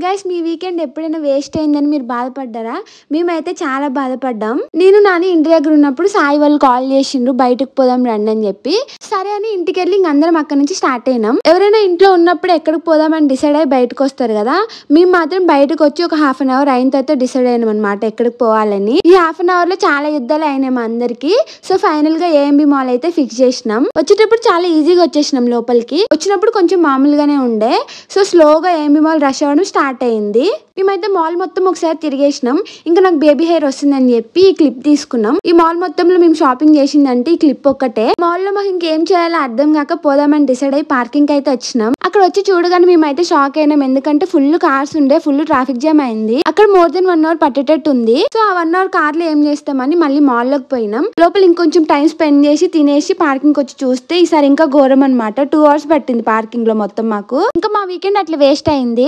Guys మీ weekend ఎప్పుడైనా waste అయిందని మీరు బాధపడ్డారా? మేమైతే చాలా బాధపడ్డాం. నేను నాని ఇంటి దగ్గర ఉన్నప్పుడు సాయి వాళ్ళు కాల్ చేసిండ్రు బయటకు పోదాం రండి అని చెప్పి. సరే అని ఇంటికి వెళ్ళి అందరం అక్కడ నుంచి స్టార్ట్ అయినాం. ఎవరైనా ఇంట్లో ఉన్నప్పుడు ఎక్కడికి పోదామని డిసైడ్ అయ్యి బయటకు వస్తారు కదా, మేము మాత్రం బయటకు వచ్చి ఒక హాఫ్ అన్ అవర్ అయిన తర్వాత డిసైడ్ అయినాం అనమాట ఎక్కడికి పోవాలని. ఈ హాఫ్ అన్ అవర్ లో చాలా యుద్ధాలు అయినాయి మా అందరికి. సో ఫైనల్ గా ఏఎంబి మాల్ అయితే ఫిక్స్ చేసినాం. వచ్చేటప్పుడు చాలా ఈజీగా వచ్చేసినాం లోపలికి. వచ్చినప్పుడు కొంచెం మామూలుగానే ఉండే. సో స్లోగా ఏఎంబి మాల్ రష్ అవ్వడం స్టార్ట్ అయింది. మేమైతే మాల్ మొత్తం ఒకసారి తిరిగేసినాం. ఇంకా నాకు బేబీ హెయిర్ వస్తుందని చెప్పి ఈ క్లిప్ తీసుకున్నాం. ఈ మాల్ మొత్తంలో మేము షాపింగ్ చేసిందంటే ఈ క్లిప్ ఒక్కటే. మాల్ లో మాకు ఇంకేం చేయాలో అర్థం కాక పోదామని డిసైడ్ అయ్యి పార్కింగ్ అయితే వచ్చినాం. అక్కడ వచ్చి చూడగానే మేమైతే షాక్ అయినాం. ఎందుకంటే ఫుల్ కార్స్ ఉండే, ఫుల్ ట్రాఫిక్ జామ్ అయింది. అక్కడ మోర్ దెన్ 1 అవర్ పట్టేటట్టు ఉంది. సో ఆ 1 అవర్ కార్ లో ఏం చేస్తామని మళ్ళీ మాల్ లోకి పోయినాం. లోపల ఇంకొంచెం టైం స్పెండ్ చేసి తినేసి పార్కింగ్ వచ్చి చూస్తే ఈసారి ఇంకా ఘోరం అనమాట. 2 అవర్స్ పట్టింది పార్కింగ్ లో మొత్తం మాకు. ఇంకా మా వీకెండ్ అట్లా వేస్ట్ అయింది.